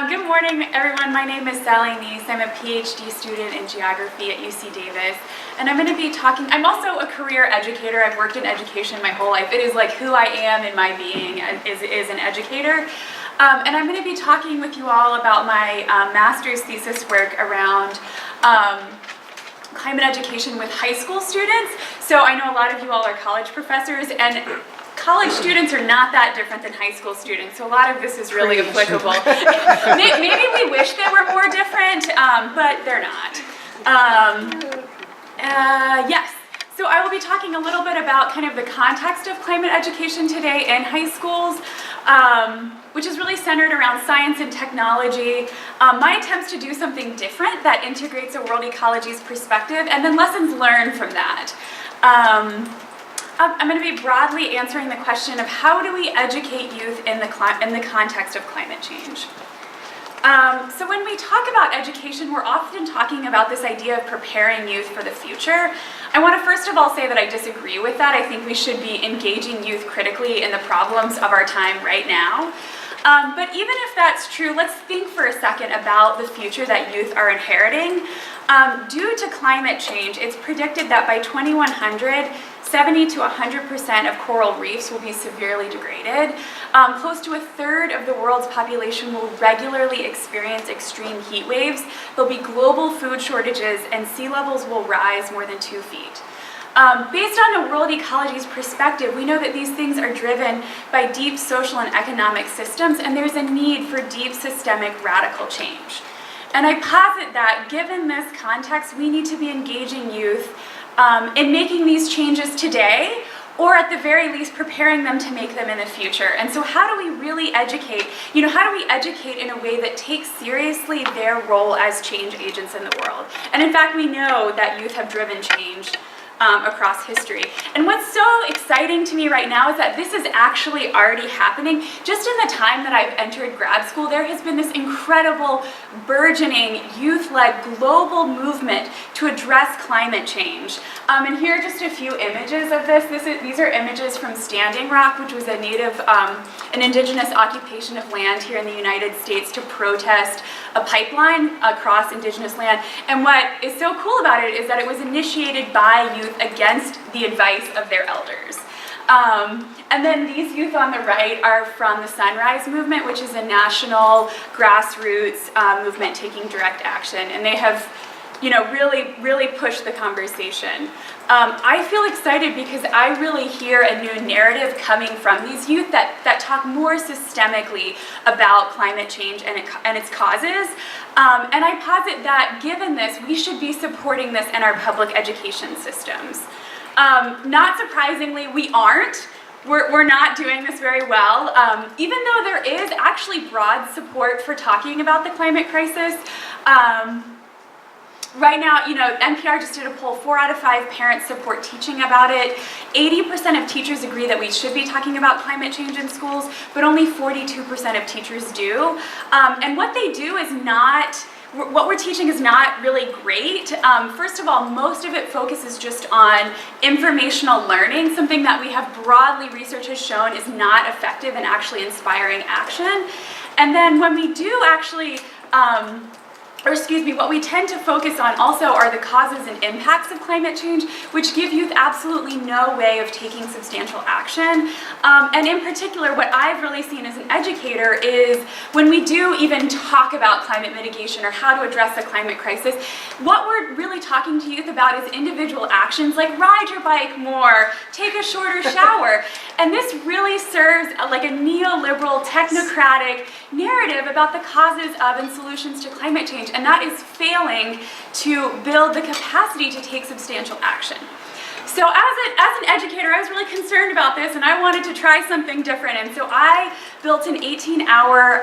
Good morning, everyone. My name is Neas. I'm a PhD student in geography at UC Davis, and I'm going to be talking. I'm also a career educator. I've worked in education my whole life. It is like who I am in my being is an educator. And I'm going to be talking with you all about my master's thesis work around climate education with high school students. So I know a lot of you all are college professors, and college students are not that different than high school students, so a lot of this is really applicable. Maybe we wish they were more different, but they're not. Yes, so I will be talking a little bit about kind of the context of climate education today in high schools, which is really centered around science and technology, my attempts to do something different that integrates a world ecology's perspective, and then lessons learned from that. I'm going to be broadly answering the question of how do we educate youth in the context of climate change. So when we talk about education, we're often talking about this idea of preparing youth for the future. I want to first of all say that I disagree with that. I think we should be engaging youth critically in the problems of our time right now. But even if that's true, let's think for a second about the future that youth are inheriting. Due to climate change, it's predicted that by 2100, 70 to 100% of coral reefs will be severely degraded. Close to a third of the world's population will regularly experience extreme heat waves. There'll be global food shortages, and sea levels will rise more than 2 feet. Based on a world ecology's perspective, we know that these things are driven by deep social and economic systems, and there's a need for deep systemic radical change. And I posit that, given this context, we need to be engaging youth in making these changes today, or at the very least preparing them to make them in the future. And so how do we really educate? How do we educate in a way that takes seriously their role as change agents in the world? And in fact, we know that youth have driven change across history. And what's so exciting to me right now is that this is actually already happening. Just in the time that I've entered grad school, there has been this incredible, burgeoning, youth-led global movement to address climate change. And here are just a few images of this. These are images from Standing Rock, which was an indigenous occupation of land here in the United States to protest a pipeline across indigenous land. And what is so cool about it is that it was initiated by youth against the advice of their elders. And then these youth on the right are from the Sunrise Movement, which is a national grassroots movement taking direct action. And they have really pushed the conversation. I feel excited because I really hear a new narrative coming from these youth that talk more systemically about climate change and its causes. And I posit that given this, we should be supporting this in our public education systems. Not surprisingly, we aren't. We're not doing this very well, even though there is actually broad support for talking about the climate crisis. Right now, NPR just did a poll, 4 out of 5 parents support teaching about it. 80% of teachers agree that we should be talking about climate change in schools, but only 42% of teachers do. And what they do is what we're teaching is not really great. First of all, most of it focuses just on informational learning, something that we have broadly research has shown is not effective in actually inspiring action. And then when we do actually, what we tend to focus on also are the causes and impacts of climate change, which give youth absolutely no way of taking substantial action. And in particular, what I've really seen as an educator is when we do even talk about climate mitigation or how to address the climate crisis, what we're really talking to youth about is individual actions like ride your bike more, take a shorter shower. And this really serves like a neoliberal, technocratic narrative about the causes of and solutions to climate change. And that is failing to build the capacity to take substantial action. So as an educator, I was really concerned about this, and I wanted to try something different. And so I built an 18-hour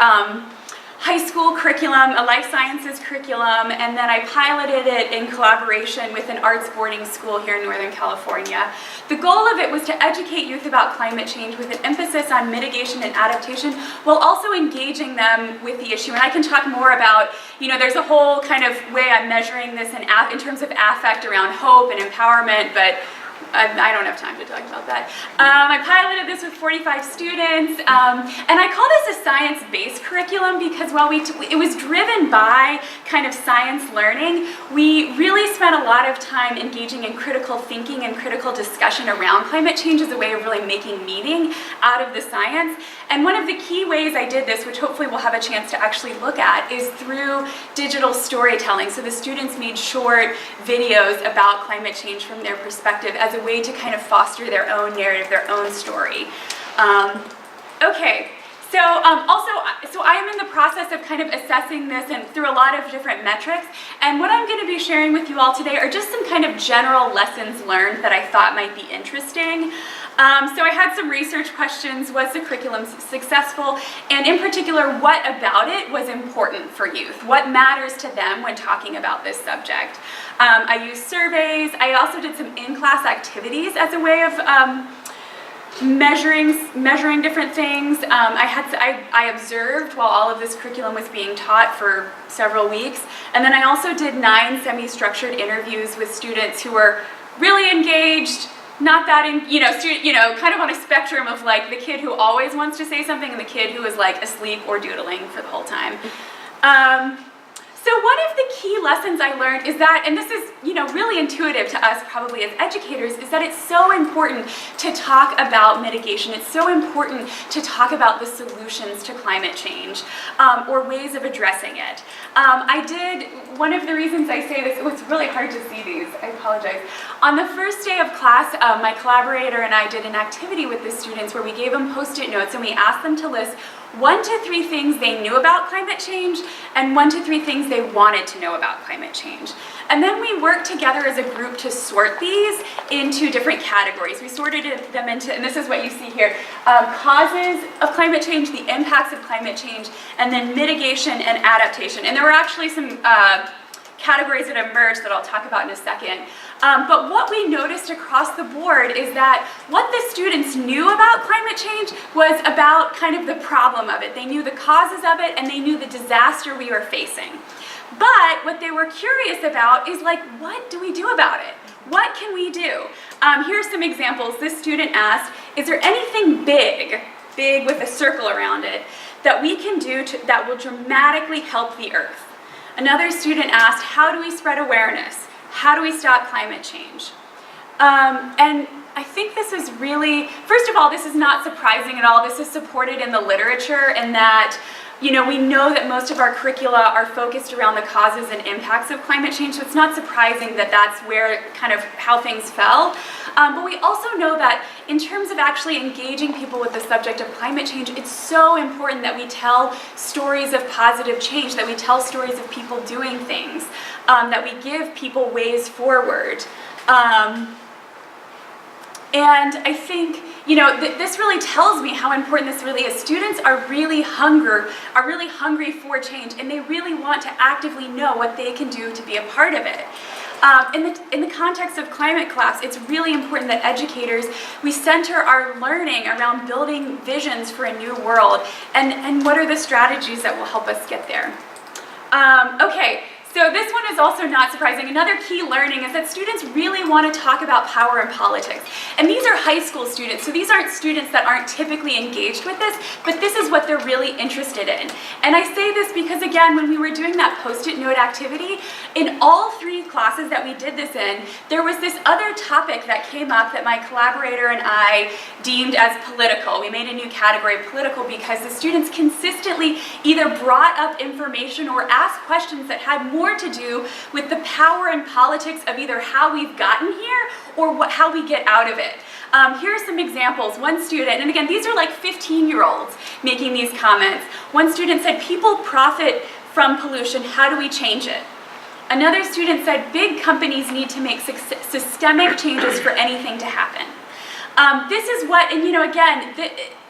high school curriculum, a life sciences curriculum, and then I piloted it in collaboration with an arts boarding school here in Northern California. The goal of it was to educate youth about climate change with an emphasis on mitigation and adaptation, while also engaging them with the issue. And I can talk more about, there's a whole kind of way I'm measuring this in terms of affect around hope and empowerment, but I don't have time to talk about that. I piloted this with 45 students, and I call this a science-based curriculum because while it was driven by kind of science learning, we really spent a lot of time engaging in critical thinking and critical discussion around climate change as a way of really making meaning out of the science. And one of the key ways I did this, which hopefully we'll have a chance to actually look at, is through digital storytelling. So the students made short videos about climate change from their perspective as a way to kind of foster their own narrative, their own story. Okay, so I am in the process of kind of assessing this and through a lot of different metrics, and what I'm going to be sharing with you all today are just some kind of general lessons learned that I thought might be interesting. So I had some research questions. Was the curriculum successful? And in particular, what about it was important for youth? What matters to them when talking about this subject? I used surveys. I also did some in-class activities as a way of measuring different things. I observed while all of this curriculum was being taught for several weeks. And then I also did 9 semi-structured interviews with students who were really engaged, not that kind of on a spectrum of like the kid who always wants to say something and the kid who is like asleep or doodling for the whole time. So one of the key lessons I learned is that, and this is really intuitive to us probably as educators, is that it's so important to talk about mitigation. It's so important to talk about the solutions to climate change or ways of addressing it. One of the reasons I say this, it's really hard to see these, I apologize. On the first day of class, my collaborator and I did an activity with the students where we gave them Post-it notes and we asked them to list 1 to 3 things they knew about climate change and 1 to 3 things they wanted to know about climate change. And then we worked together as a group to sort these into different categories. We sorted them into, and this is what you see here, causes of climate change, the impacts of climate change, and then mitigation and adaptation. And there were actually some categories that emerged that I'll talk about in a second. But what we noticed across the board is that what the students knew about climate change was about kind of the problem of it. They knew the causes of it and they knew the disaster we were facing. But what they were curious about is like, what do we do about it? What can we do? Here are some examples. This student asked, is there anything big with a circle around it, that we can do that will dramatically help the earth? Another student asked, how do we spread awareness? How do we stop climate change? And I think this is really, first of all, this is not surprising at all. This is supported in the literature in that, we know that most of our curricula are focused around the causes and impacts of climate change, so it's not surprising that that's where kind of how things fell. But we also know that in terms of actually engaging people with the subject of climate change, it's so important that we tell stories of positive change, that we tell stories of people doing things, that we give people ways forward. And I think, this really tells me how important this really is. Students are really hungry for change, and they really want to actively know what they can do to be a part of it. In the context of climate class, it's really important that educators, we center our learning around building visions for a new world, and what are the strategies that will help us get there. Okay. So this one is also not surprising. Another key learning is that students really want to talk about power and politics. And these are high school students, so these aren't students that aren't typically engaged with this, but this is what they're really interested in. And I say this because, again, when we were doing that Post-it note activity, in all 3 classes that we did this in, there was this other topic that came up that my collaborator and I deemed as political. We made a new category, political, because the students consistently either brought up information or asked questions that had more to do with the power and politics of either how we've gotten here or how we get out of it. Here are some examples. One student, and again, these are like 15-year-olds making these comments. One student said, people profit from pollution, how do we change it? Another student said, big companies need to make systemic changes for anything to happen. This is what, and again,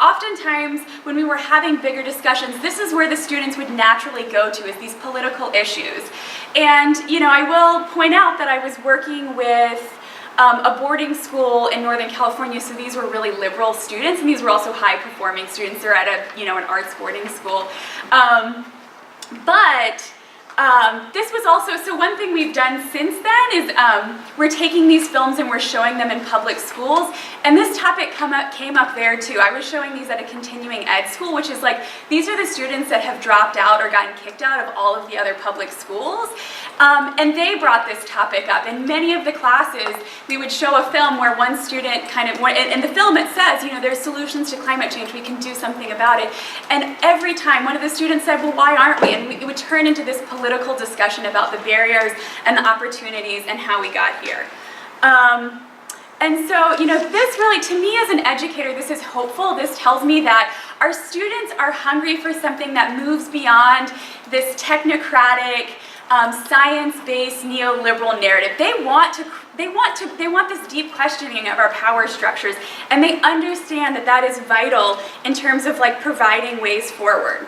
oftentimes when we were having bigger discussions, this is where the students would naturally go to, is these political issues. And, I will point out that I was working with a boarding school in Northern California, so these were really liberal students, and these were also high-performing students. They're at an arts boarding school. But This was also, so one thing we've done since then is we're taking these films and we're showing them in public schools, and this topic came up there too. I was showing these at a continuing ed school, which is like, these are the students that have dropped out or gotten kicked out of all of the other public schools, and they brought this topic up. In many of the classes, we would show a film where one student kind of, in the film it says, you know, there's solutions to climate change, we can do something about it, and every time one of the students said, well, why aren't we? And it would turn into this political discussion about the barriers and the opportunities and how we got here. And so, you know, this really, to me as an educator, this is hopeful. This tells me that our students are hungry for something that moves beyond this technocratic, science-based neoliberal narrative. They want this deep questioning of our power structures, and they understand that that is vital in terms of like providing ways forward.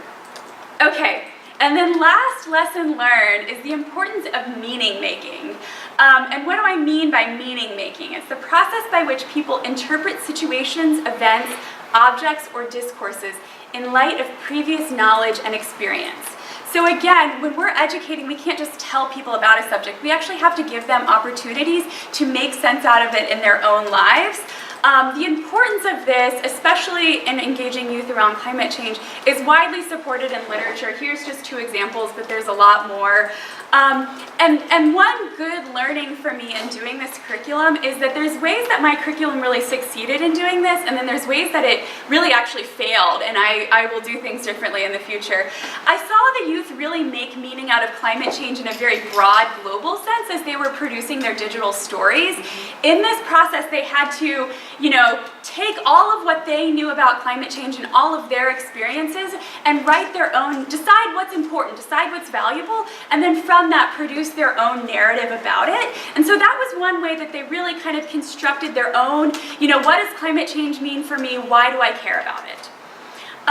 Okay. And then last lesson learned is the importance of meaning making. And what do I mean by meaning making? It's the process by which people interpret situations, events, objects, or discourses in light of previous knowledge and experience. So again, when we're educating, we can't just tell people about a subject. We actually have to give them opportunities to make sense out of it in their own lives. The importance of this, especially in engaging youth around climate change, is widely supported in literature. Here's just 2 examples, but there's a lot more. And one good learning for me in doing this curriculum is that there's ways that my curriculum really succeeded in doing this, and then there's ways that it really actually failed, and I will do things differently in the future. I saw the youth really make meaning out of climate change in a very broad global sense as they were producing their digital stories. In this process, they had to, you know, take all of what they knew about climate change and all of their experiences and write their own, decide what's important, decide what's valuable, and then from that produce their own narrative about it. And so that was one way that they really kind of constructed their own, you know, what does climate change mean for me? Why do I care about it?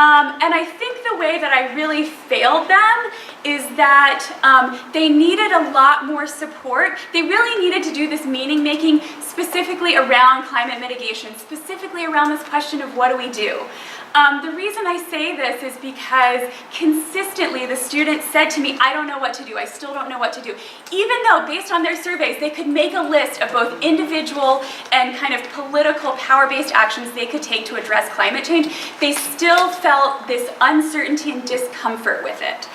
And I think the way that I really failed them is that they needed a lot more support. They really needed to do this meaning making specifically around climate mitigation, specifically around this question of what do we do? The reason I say this is because consistently the students said to me, I don't know what to do, I still don't know what to do. Even though based on their surveys they could make a list of both individual and kind of political power-based actions they could take to address climate change, they still felt this uncertainty and discomfort with it.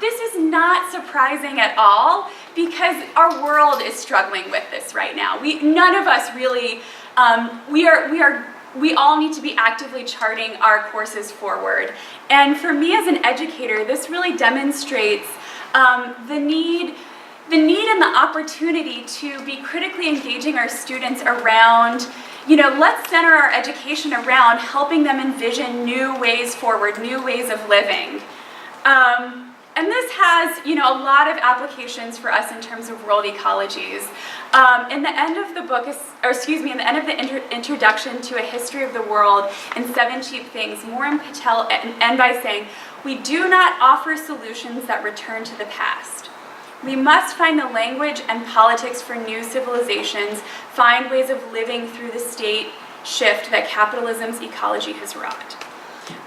This is not surprising at all because our world is struggling with this right now. None of us really, we all need to be actively charting our courses forward. And for me as an educator, this really demonstrates the need and the opportunity to be critically engaging our students around, you know, let's center our education around helping them envision new ways forward, new ways of living. And this has, you know, a lot of applications for us in terms of world ecologies. In the end of the book, in the end of the introduction to A History of the World in 7 Cheap Things, Moore Patel end by saying, we do not offer solutions that return to the past. We must find the language and politics for new civilizations, find ways of living through the state shift that capitalism's ecology has wrought.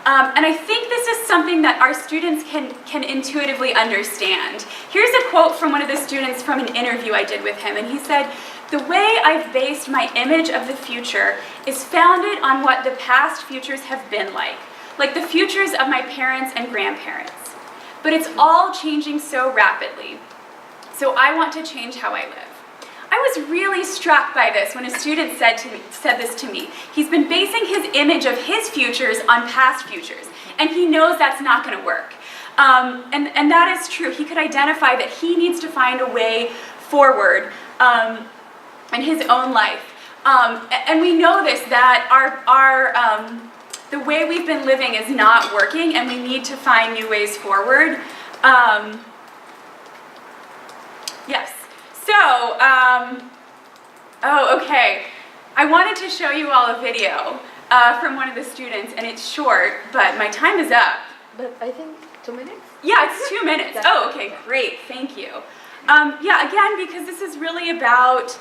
And I think this is something that our students can intuitively understand. Here's a quote from one of the students from an interview I did with him, and he said, "The way I've based my image of the future is founded on what the past futures have been like the futures of my parents and grandparents. But it's all changing so rapidly. So I want to change how I live." I was really struck by this when a student said this to me. He's been basing his image of his futures on past futures, and he knows that's not going to work. And that is true. He could identify that he needs to find a way forward in his own life. And we know this, that the way we've been living is not working, and we need to find new ways forward. Yes. So, okay. I wanted to show you all a video from one of the students, and it's short, but my time is up. But I think 2 minutes? Yeah, it's 2 minutes. Oh, okay, great, thank you. Yeah, again, because this is really about,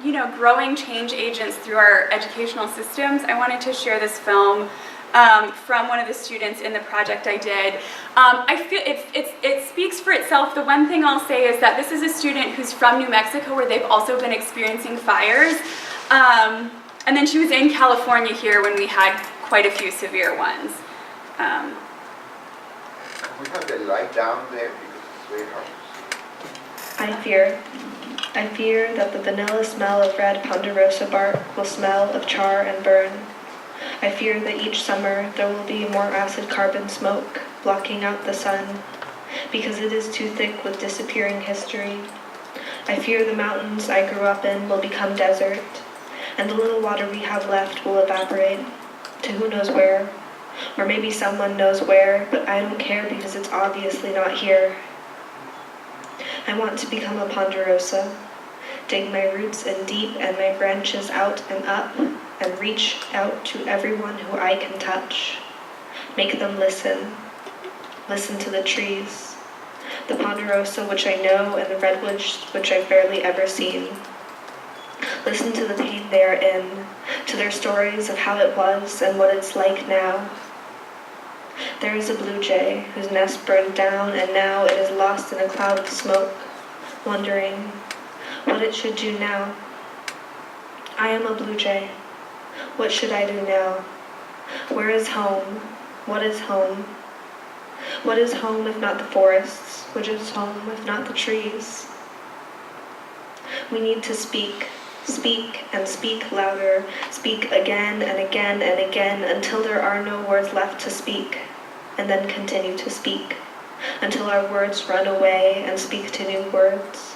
you know, growing change agents through our educational systems, I wanted to share this film from one of the students in the project I did. I feel it speaks for itself. The one thing I'll say is that this is a student who's from New Mexico, where they've also been experiencing fires. And then she was in California here when we had quite a few severe ones. We have the light down there because it's very hard to see. I fear that the vanilla smell of red ponderosa bark will smell of char and burn. I fear that each summer there will be more acid carbon smoke blocking out the sun because it is too thick with disappearing history. I fear the mountains I grew up in will become desert, and the little water we have left will evaporate to who knows where. Or maybe someone knows where, but I don't care because it's obviously not here. I want to become a ponderosa, dig my roots in deep and my branches out and up, and reach out to everyone who I can touch. Make them listen. Listen to the trees, the ponderosa which I know and the redwoods which I've barely ever seen. Listen to the pain they are in, to their stories of how it was and what it's like now. There is a blue jay whose nest burned down and now it is lost in a cloud of smoke, wondering what it should do now. I am a blue jay. What should I do now? Where is home? What is home? What is home if not the forests? Which is home if not the trees? We need to speak. Speak and speak louder, speak again and again and again until there are no words left to speak, and then continue to speak, until our words run away and speak to new words.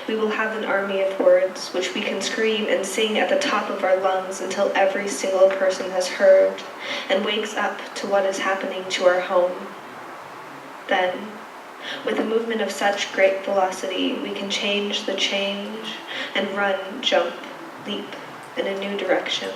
We will have an army of words which we can scream and sing at the top of our lungs until every single person has heard and wakes up to what is happening to our home. Then, with a movement of such great velocity, we can change the change and run, jump, leap in a new direction.